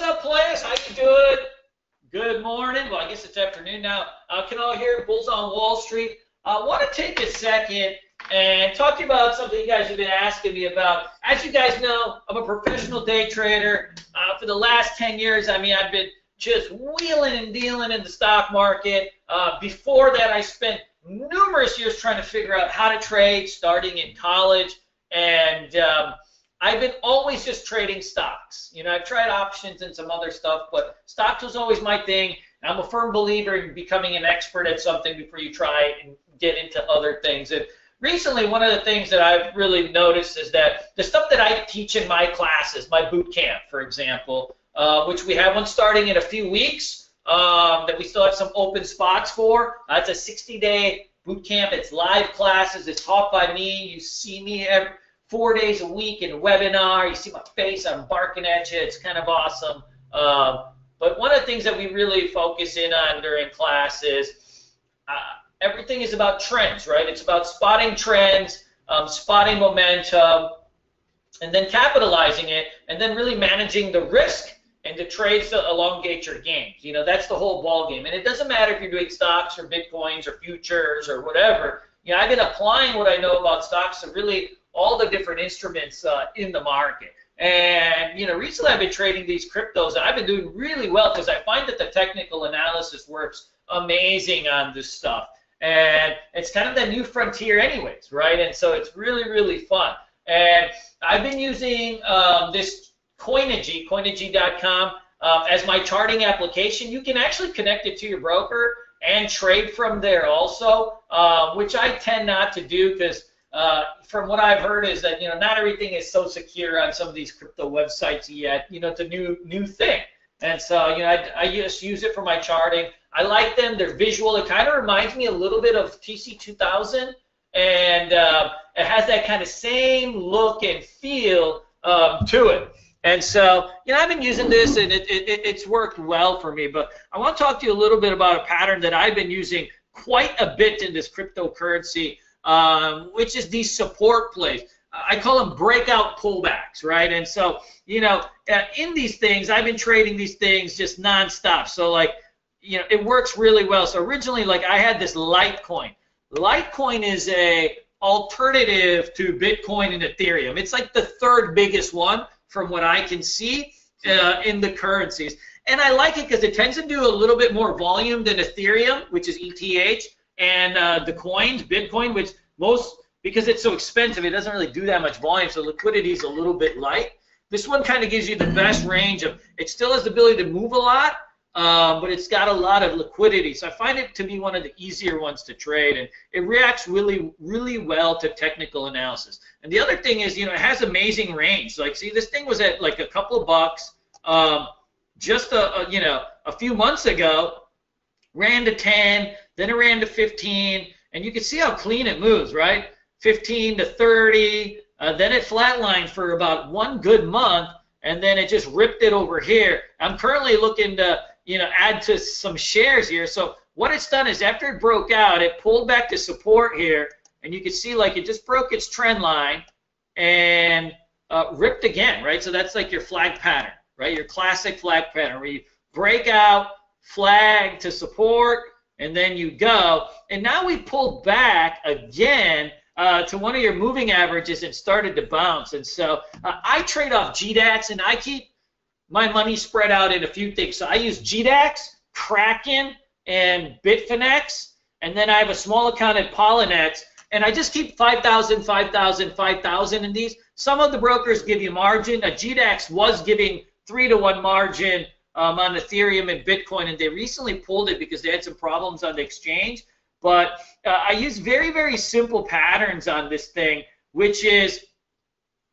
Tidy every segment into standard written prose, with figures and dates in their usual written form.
up, players? How you doing? Good morning. Well, I guess it's afternoon now. Kunal here, Bulls on Wall Street. I want to take a second and talk to you about something you guys have been asking me about. As you guys know, I'm a professional day trader. For the last 10 years, I mean, I've been just wheeling and dealing in the stock market. Before that, I spent numerous years trying to figure out how to trade, starting in college. And I've been always just trading stocks. You know, I've tried options and some other stuff, but stocks was always my thing. I'm a firm believer in becoming an expert at something before you try and get into other things. And recently, one of the things that I've really noticed is that the stuff that I teach in my classes, my boot camp, for example, which we have one starting in a few weeks, that we still have some open spots for. It's a 60-day boot camp. It's live classes. It's taught by me. You see me every 4 days a week in a webinar. You see my face. I'm barking at you. It's kind of awesome. But one of the things that we really focus in on during class is everything is about trends, right? It's about spotting trends, spotting momentum, and then capitalizing it, and then really managing the risk and the trades to elongate your gains. You know, that's the whole ball game. And it doesn't matter if you're doing stocks or bitcoins or futures or whatever. You know, I've been applying what I know about stocks to really all the different instruments in the market. And, you know, recently I've been trading these cryptos, and I've been doing really well because I find that the technical analysis works amazing on this stuff. And it's kind of the new frontier anyways, right? And so it's really, really fun. And I've been using this Coinigy.com as my charting application. You can actually connect it to your broker and trade from there also, which I tend not to do because from what I've heard is that, you know, not everything is so secure on some of these crypto websites yet. You know, it's a new thing. And so, you know, I just use it for my charting. I like them. They're visual. It kind of reminds me a little bit of TC2000. And it has that kind of same look and feel to it. And so, you know, I've been using this, and it's worked well for me. But I want to talk to you a little bit about a pattern that I've been using quite a bit in this cryptocurrency, which is these support plays. I call them breakout pullbacks, right? And so, you know, in these things, I've been trading these things just nonstop. So, like, you know, it works really well. So originally, like, I had this Litecoin. Litecoin is a alternative to Bitcoin and Ethereum. It's like the third biggest one from what I can see in the currencies. And I like it because it tends to do a little bit more volume than Ethereum, which is ETH, and the coins, Bitcoin, which because it's so expensive, it doesn't really do that much volume, so liquidity is a little bit light. This one kind of gives you the best range of, it still has the ability to move a lot, but it's got a lot of liquidity. So I find it to be one of the easier ones to trade, and it reacts really, really well to technical analysis. And the other thing is, you know, it has amazing range. So, like, see, this thing was at like a couple of bucks just you know, a few months ago, ran to 10, then it ran to 15, and you can see how clean it moves, right? 15 to 30, then it flatlined for about one good month, and then it just ripped it over here. I'm currently looking to, you know, add to some shares here. So what it's done is after it broke out, it pulled back to support here, and you can see like it just broke its trend line and ripped again, right? So that's like your flag pattern, right? Your classic flag pattern where you break out, flag to support, and then you go. And now we pulled back again to one of your moving averages and started to bounce. And so I trade off GDAX, and I keep my money spread out in a few things. So I use GDAX, Kraken, and Bitfinex, and then I have a small account at Polynex, and I just keep 5,000, 5,000, 5,000 in these. Some of the brokers give you margin. GDAX was giving 3-to-1 margin on Ethereum and Bitcoin, and they recently pulled it because they had some problems on the exchange. But I use very, very simple patterns on this thing, which is,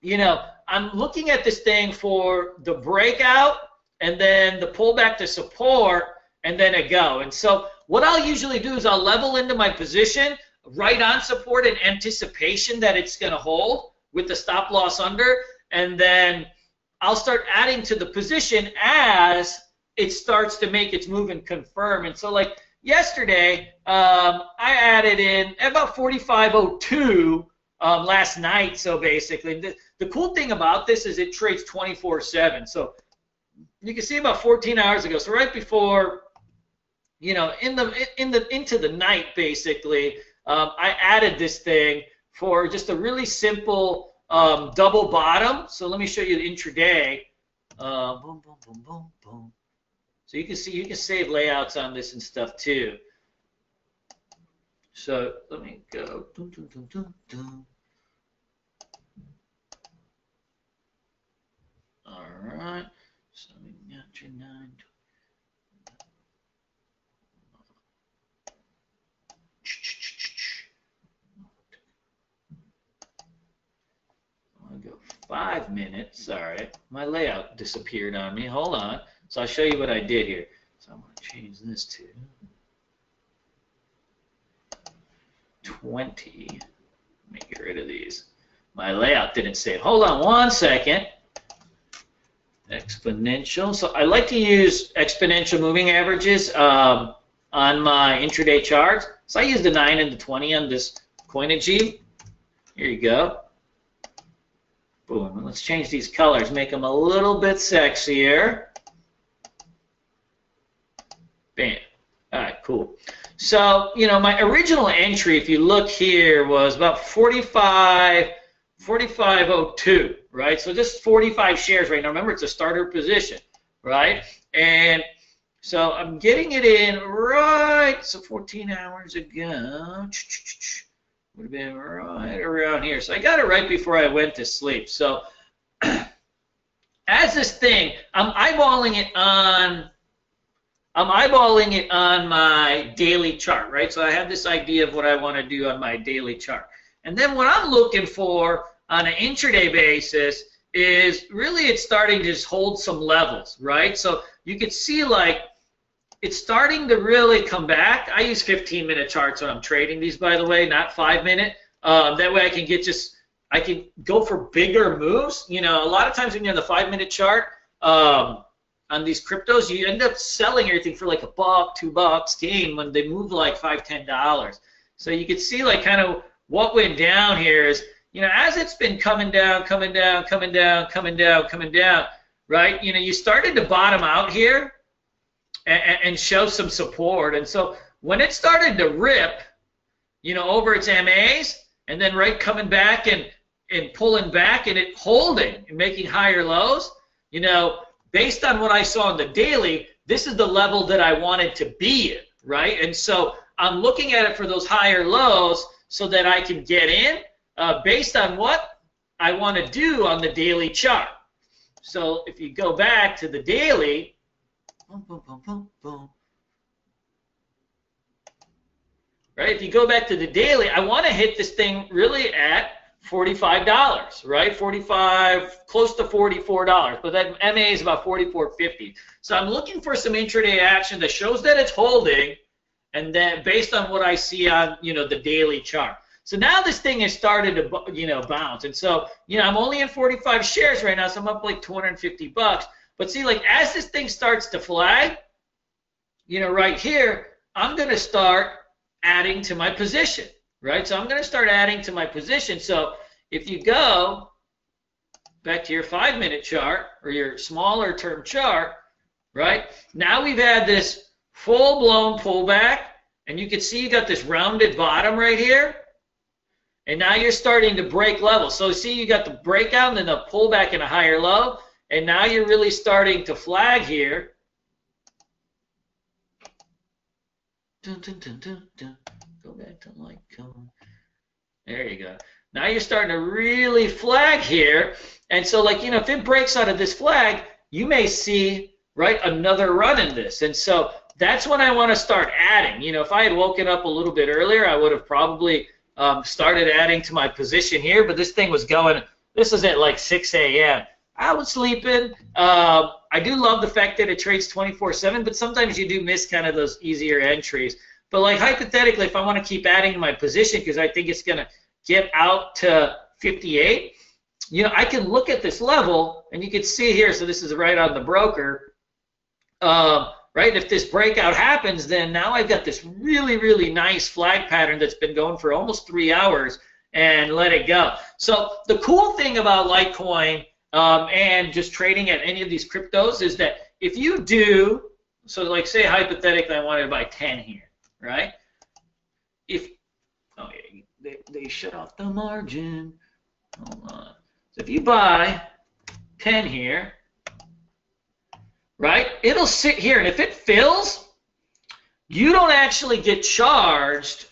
you know, I'm looking at this thing for the breakout and then the pullback to support and then a go. And so what I'll usually do is I'll level into my position right on support in anticipation that it's going to hold with the stop loss under, and then I'll start adding to the position as it starts to make its move and confirm. And so, like, yesterday, I added in about 45.02 last night. So basically, the cool thing about this is it trades 24/7. So you can see about 14 hours ago, so right before, you know, into the night, basically, I added this thing for just a really simple double bottom. So let me show you the intraday. Boom, boom, boom, boom, boom. So you can see you can save layouts on this and stuff too. So let me go. Dun, dun, dun, dun, dun. All right. So we got your 9. I'll go 5 minutes. All right. My layout disappeared on me. Hold on. So I'll show you what I did here. So I'm going to change this to 20. Let me get rid of these. My layout didn't save. Hold on 1 second. Exponential. So I like to use exponential moving averages on my intraday charts. So I use the 9 and the 20 on this Coinigy. Here you go. Boom. And let's change these colors. Make them a little bit sexier. Bam. All right, cool. So, you know, my original entry, if you look here, was about 45.02, right? So just 45 shares right now. Remember, it's a starter position, right? And so I'm getting it in right, so 14 hours ago. Would have been right around here. So I got it right before I went to sleep. So as this thing, I'm eyeballing it on my daily chart, right? So I have this idea of what I want to do on my daily chart. And then what I'm looking for on an intraday basis is really it's starting to just hold some levels, right? So you can see like it's starting to really come back. I use 15-minute charts when I'm trading these, by the way, not 5-minute. That way I can I can go for bigger moves. You know, a lot of times when you're on the 5-minute chart, on these cryptos, you end up selling everything for like $1, $2 gain when they move like $5, $10. So you can see like kind of what went down here is, you know, as it's been coming down, right? You know, you started to bottom out here and show some support. And so when it started to rip, you know, over its MAs and then right coming back and pulling back and it holding and making higher lows, you know, based on what I saw on the daily, this is the level that I wanted to be in, right? And so I'm looking at it for those higher lows so that I can get in based on what I want to do on the daily chart. So if you go back to the daily, boom, boom, boom, boom, boom. Right? If you go back to the daily, I want to hit this thing really at $45, right? 45, close to $44, but that MA is about $44.50. So I'm looking for some intraday action that shows that it's holding, and then based on what I see on, you know, the daily chart. So now this thing has started to, you know, bounce, and so, you know, I'm only in 45 shares right now, so I'm up like $250. But see, like as this thing starts to flag, you know, right here, I'm going to start adding to my position. Right, so I'm going to start adding to my position. So if you go back to your 5-minute chart or your smaller term chart, right, now we've had this full-blown pullback, and you can see you got this rounded bottom right here, and now you're starting to break levels. So see, you got the breakout and then the pullback in a higher low, and now you're really starting to flag here. Dun, dun, dun, dun, dun. Go back to like code. There you go. Now you're starting to really flag here. And so, like, you know, if it breaks out of this flag, you may see, right, another run in this. And so that's when I want to start adding. You know, if I had woken up a little bit earlier, I would have probably started adding to my position here. But this thing was going, this is at like 6 a.m. I was sleeping. I do love the fact that it trades 24/7, but sometimes you do miss kind of those easier entries. But like hypothetically, if I want to keep adding to my position because I think it's going to get out to 58, you know, I can look at this level, and you can see here, so this is right on the broker, right? If this breakout happens, then now I've got this really, really nice flag pattern that's been going for almost 3 hours, and let it go. So the cool thing about Litecoin and just trading at any of these cryptos is that if you do, so like say hypothetically I wanted to buy 10 here, right? If, oh yeah, they shut off the margin. Hold on. So if you buy 10 here, right, it'll sit here, and if it fills, you don't actually get charged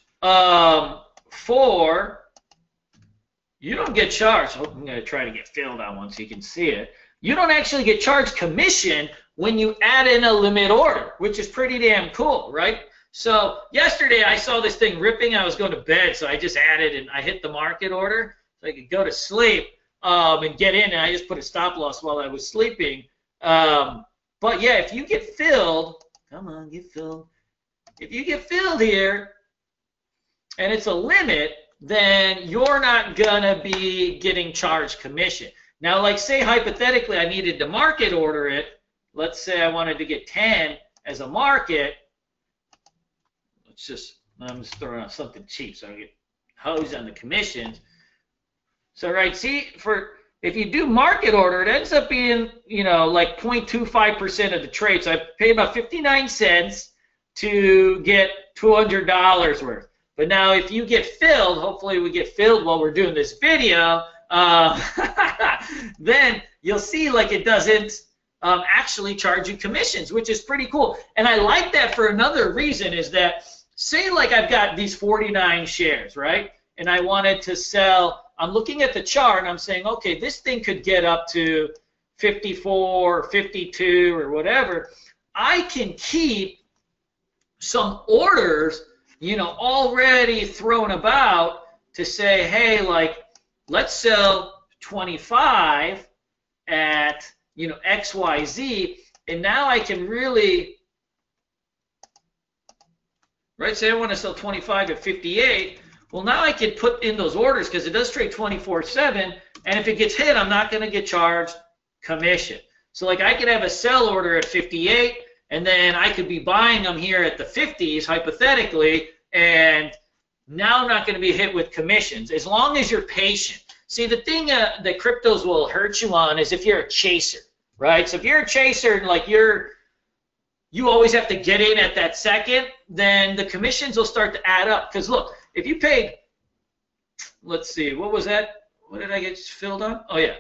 you don't get charged. Oh, I'm going to try to get filled on one so you can see it. You don't actually get charged commission when you add in a limit order, which is pretty damn cool, right? So yesterday I saw this thing ripping. I was going to bed, so I just added and I hit the market order so I could go to sleep and get in, and I just put a stop loss while I was sleeping. But yeah, if you get filled, come on, get filled. If you get filled here and it's a limit, then you're not going to be getting charged commission. Now, like say hypothetically I needed to market order it. Let's say I wanted to get 10 as a market. I'm just throwing out something cheap so I get hosed on the commissions. So right, see, if you do market order, it ends up being, you know, like 0.25% of the trade. So I pay about 59 cents to get $200 worth. But now if you get filled, hopefully we get filled while we're doing this video, then you'll see like it doesn't actually charge you commissions, which is pretty cool. And I like that for another reason, is that say like I've got these 49 shares, right? And I wanted to sell, I'm looking at the chart and I'm saying, okay, this thing could get up to 54 or 52 or whatever. I can keep some orders, you know, already thrown about to say, hey, like, let's sell 25 at, you know, XYZ, and now I can really, right, say I want to sell 25 at 58, well, now I can put in those orders because it does trade 24/7, and if it gets hit, I'm not going to get charged commission. So, like, I could have a sell order at 58, and then I could be buying them here at the 50s, hypothetically, and now I'm not going to be hit with commissions, as long as you're patient. See, the thing that cryptos will hurt you on is if you're a chaser, right? So if you're a chaser and like you always have to get in at that second, then the commissions will start to add up. Because look, if you paid, let's see, what was that? What did I get filled on? Oh yeah,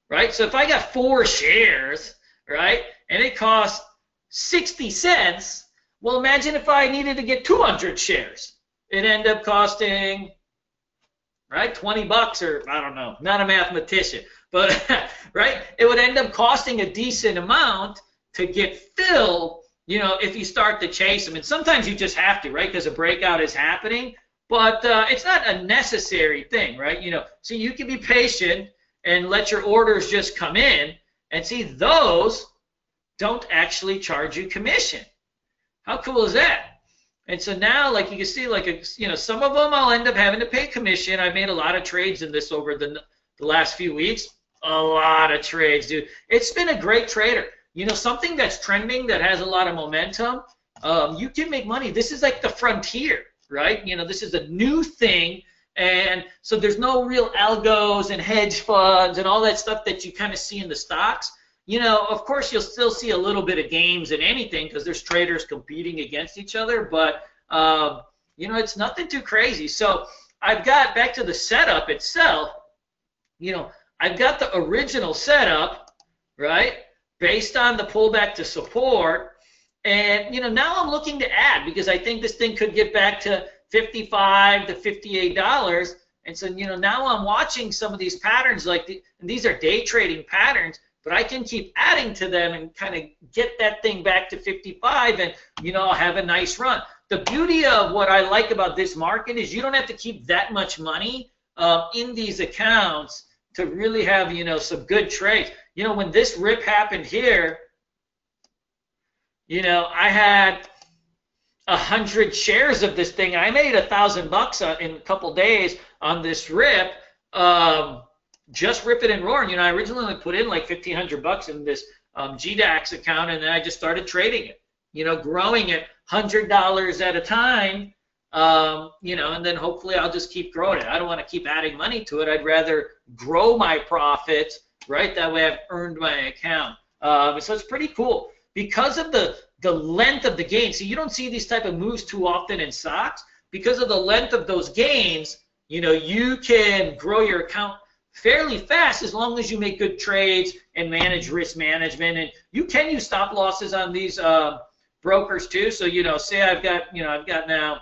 right? So if I got 4 shares, right, and it cost 60 cents, well, imagine if I needed to get 200 shares. It ended up costing, right, 20 bucks, or I don't know, not a mathematician, but right, it would end up costing a decent amount to get filled, you know, if you start to chase them. And sometimes you just have to, right, because a breakout is happening, but it's not a necessary thing, right? You know, so you can be patient and let your orders just come in, and see, those don't actually charge you commission. How cool is that? And so now, like you can see, like, you know, some of them I'll end up having to pay commission. I've made a lot of trades in this over the last few weeks. A lot of trades, dude. It's been a great trader. You know, something that's trending that has a lot of momentum, you can make money. This is like the frontier, right? You know, this is a new thing. And so there's no real algos and hedge funds and all that stuff that you kind of see in the stocks. You know, of course, you'll still see a little bit of games in anything because there's traders competing against each other, but, you know, it's nothing too crazy. So I've got, back to the setup itself, you know, I've got the original setup, right, based on the pullback to support, and, you know, now I'm looking to add because I think this thing could get back to $55 to $58, and so, you know, now I'm watching some of these patterns, like, and these are day trading patterns, but I can keep adding to them and kind of get that thing back to 55, and, you know, I'll have a nice run. The beauty of what I like about this market is you don't have to keep that much money in these accounts to really have, you know, some good trades. You know, when this rip happened here, you know, I had 100 shares of this thing. I made $1,000 in a couple days on this rip. Just rip it and roar. You know, I originally only put in like $1,500 in this GDAX account, and then I just started trading it. You know, growing it $100 at a time. You know, and then hopefully I'll just keep growing it. I don't want to keep adding money to it. I'd rather grow my profits, right? That way I've earned my account. So it's pretty cool. because of the length of the gain. So you don't see these type of moves too often in stocks. Because of the length of those gains, you know, you can grow your account fairly fast as long as you make good trades and manage risk management. And you can use stop losses on these brokers too. So, you know, say I've got now,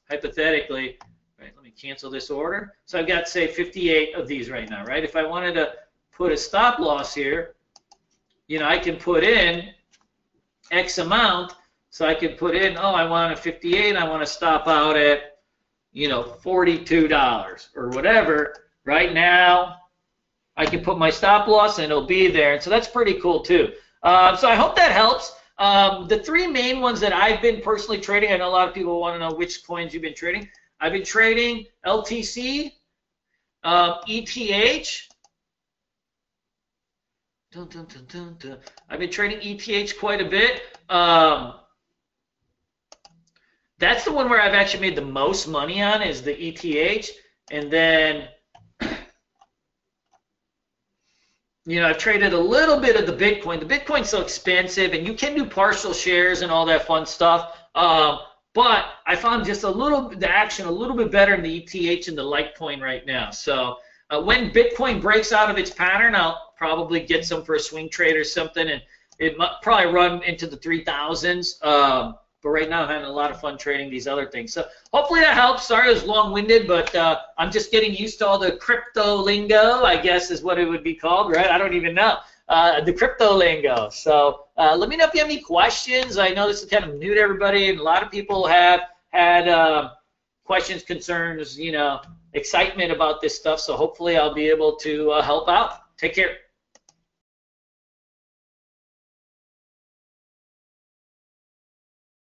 hypothetically, right, let me cancel this order. So I've got, say, 58 of these right now, right? If I wanted to put a stop loss here, you know, I can put in X amount. So I could put in, oh, I want a 58, I want to stop out at, you know, $42 or whatever. Right now, I can put my stop loss and it'll be there. And so that's pretty cool too. So I hope that helps. The three main ones that I've been personally trading, I know a lot of people want to know which coins you've been trading. I've been trading LTC, ETH. I've been trading ETH quite a bit. That's the one where I've actually made the most money on, is the ETH. And then, you know, I've traded a little bit of the Bitcoin. The Bitcoin's so expensive, and you can do partial shares and all that fun stuff. But I found just the action a little bit better in the ETH and the Litecoin right now. So when Bitcoin breaks out of its pattern, I'll probably get some for a swing trade or something, and it might probably run into the 3,000s. But right now I'm having a lot of fun trading these other things. So hopefully that helps. Sorry it was long-winded, but I'm just getting used to all the crypto lingo, I guess is what it would be called, right? I don't even know. The crypto lingo. So let me know if you have any questions. I know this is kind of new to everybody, and a lot of people have had questions, concerns, you know, excitement about this stuff. So hopefully I'll be able to help out. Take care.